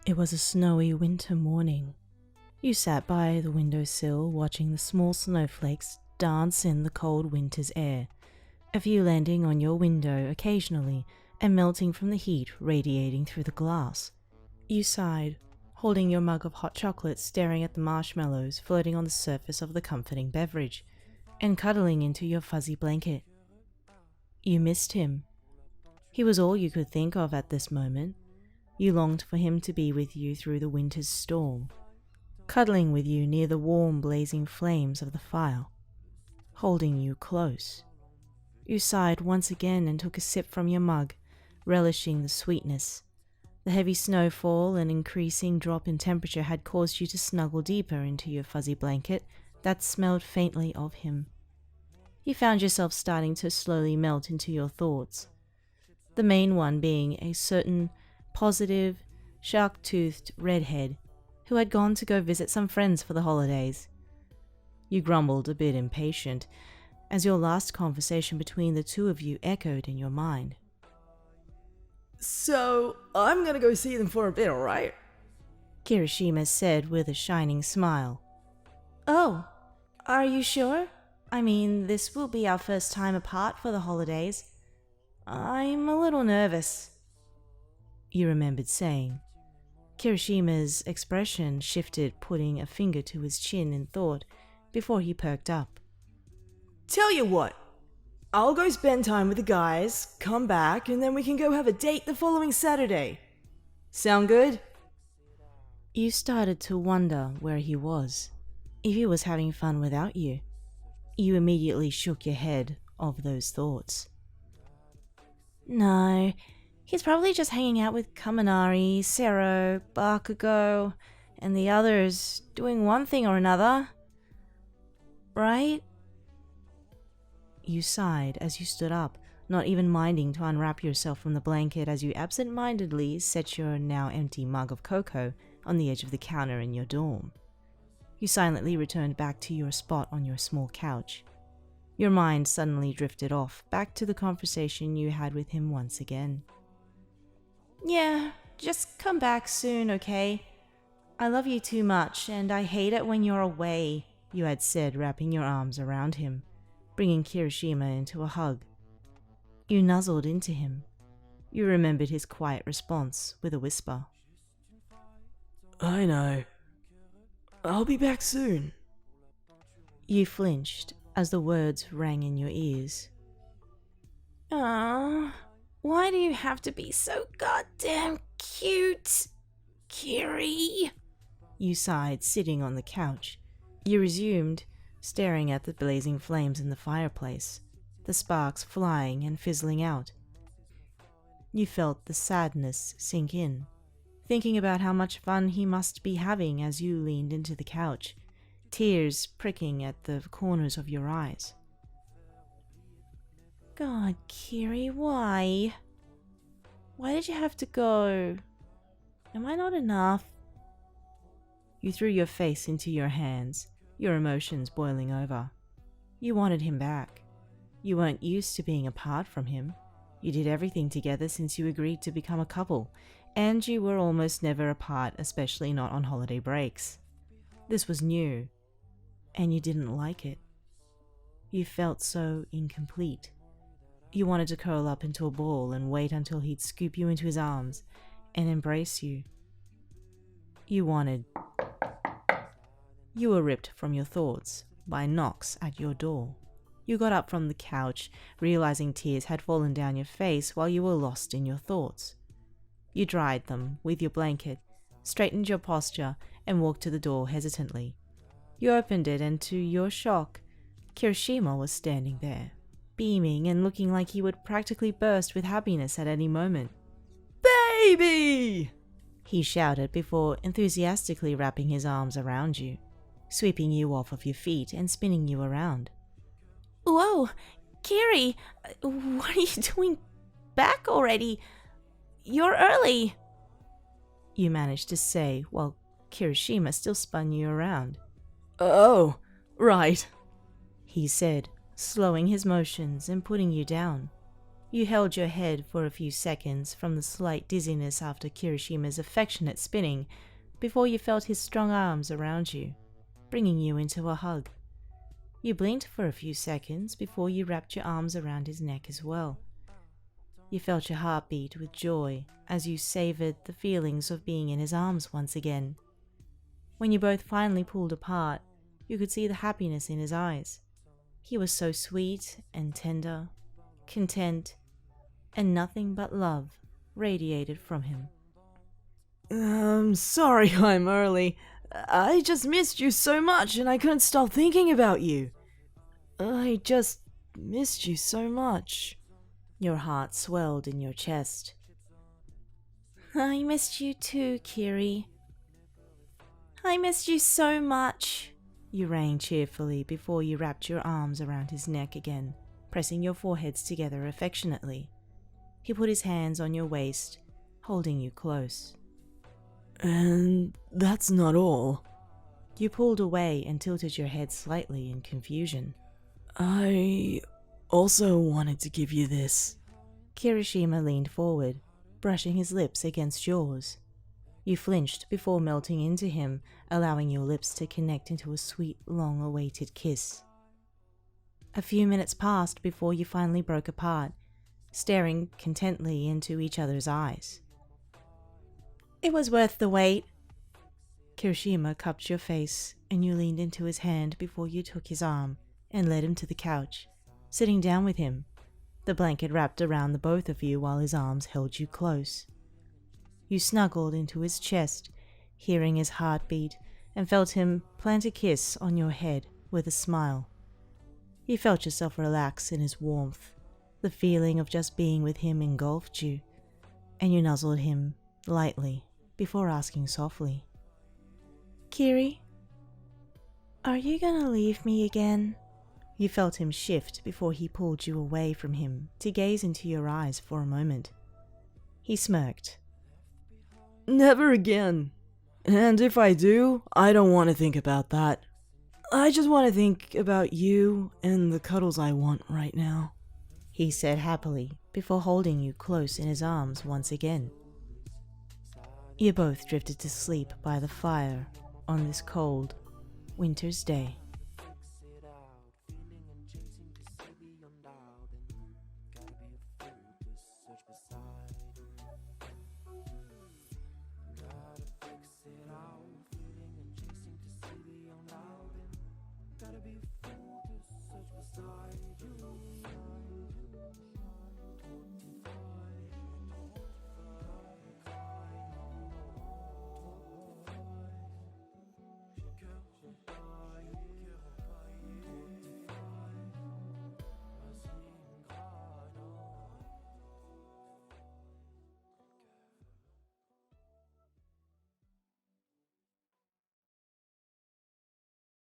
It was a snowy winter morning. You sat by the windowsill watching the small snowflakes dance in the cold winter's air, a few landing on your window occasionally and melting from the heat radiating through the glass. You sighed, holding your mug of hot chocolate, staring at the marshmallows floating on the surface of the comforting beverage, and cuddling into your fuzzy blanket. You missed him. He was all you could think of at this moment. You longed for him to be with you through the winter's storm, cuddling with you near the warm blazing flames of the fire, holding you close. You sighed once again and took a sip from your mug, relishing the sweetness. The heavy snowfall and increasing drop in temperature had caused you to snuggle deeper into your fuzzy blanket that smelled faintly of him. You found yourself starting to slowly melt into your thoughts, the main one being a certain positive, shark-toothed redhead who had gone to go visit some friends for the holidays. You grumbled, a bit impatient, as your last conversation between the two of you echoed in your mind. So, I'm gonna go see them for a bit, alright? Kirishima said with a shining smile. Oh, are you sure? I mean, this will be our first time apart for the holidays. I'm a little nervous, you remembered saying. Kirishima's expression shifted, putting a finger to his chin in thought before he perked up. Tell you what, I'll go spend time with the guys, come back, and then we can go have a date the following Saturday. Sound good? You started to wonder where he was, if he was having fun without you. You immediately shook your head of those thoughts. No, he's probably just hanging out with Kaminari, Sero, Bakugo, and the others, doing one thing or another. Right? You sighed as you stood up, not even minding to unwrap yourself from the blanket as you absent-mindedly set your now empty mug of cocoa on the edge of the counter in your dorm. You silently returned back to your spot on your small couch. Your mind suddenly drifted off, back to the conversation you had with him once again. Yeah, just come back soon, okay? I love you too much, and I hate it when you're away, you had said, wrapping your arms around him, bringing Kirishima into a hug. You nuzzled into him. You remembered his quiet response with a whisper. I know. I'll be back soon. You flinched as the words rang in your ears. Ah, why do you have to be so goddamn cute, Kiri? You sighed, sitting on the couch. You resumed, staring at the blazing flames in the fireplace, the sparks flying and fizzling out. You felt the sadness sink in, thinking about how much fun he must be having as you leaned into the couch, tears pricking at the corners of your eyes. God, Kiri, why? Why did you have to go? Am I not enough? You threw your face into your hands, your emotions boiling over. You wanted him back. You weren't used to being apart from him. You did everything together since you agreed to become a couple, and you were almost never apart, especially not on holiday breaks. This was new, and you didn't like it. You felt so incomplete. You wanted to curl up into a ball and wait until he'd scoop you into his arms and embrace you. You wanted... You were ripped from your thoughts by knocks at your door. You got up from the couch, realizing tears had fallen down your face while you were lost in your thoughts. You dried them with your blanket, straightened your posture, and walked to the door hesitantly. You opened it, and to your shock, Kirishima was standing there, beaming and looking like he would practically burst with happiness at any moment. Baby! He shouted before enthusiastically wrapping his arms around you, sweeping you off of your feet and spinning you around. Whoa, Kiri, what are you doing back already? You're early, you managed to say while Kirishima still spun you around. Oh, right, he said, slowing his motions and putting you down. You held your head for a few seconds from the slight dizziness after Kirishima's affectionate spinning before you felt his strong arms around you, bringing you into a hug. You blinked for a few seconds before you wrapped your arms around his neck as well. You felt your heart beat with joy as you savored the feelings of being in his arms once again. When you both finally pulled apart, you could see the happiness in his eyes. He was so sweet and tender, content, and nothing but love radiated from him. Sorry I'm early. I just missed you so much and I couldn't stop thinking about you. I just missed you so much. Your heart swelled in your chest. I missed you too, Kiri. I missed you so much, you rang cheerfully before you wrapped your arms around his neck again, pressing your foreheads together affectionately. He put his hands on your waist, holding you close. And that's not all. You pulled away and tilted your head slightly in confusion. I also wanted to give you this. Kirishima leaned forward, brushing his lips against yours. You flinched before melting into him, allowing your lips to connect into a sweet, long-awaited kiss. A few minutes passed before you finally broke apart, staring contently into each other's eyes. It was worth the wait. Kirishima cupped your face, and you leaned into his hand before you took his arm and led him to the couch, sitting down with him, the blanket wrapped around the both of you while his arms held you close. You snuggled into his chest, hearing his heartbeat, and felt him plant a kiss on your head with a smile. You felt yourself relax in his warmth. The feeling of just being with him engulfed you, and you nuzzled him lightly before asking softly, Kiri, are you gonna leave me again? You felt him shift before he pulled you away from him to gaze into your eyes for a moment. He smirked. Never again. And if I do, I don't want to think about that. I just want to think about you and the cuddles I want right now, he said happily before holding you close in his arms once again. You both drifted to sleep by the fire on this cold winter's day.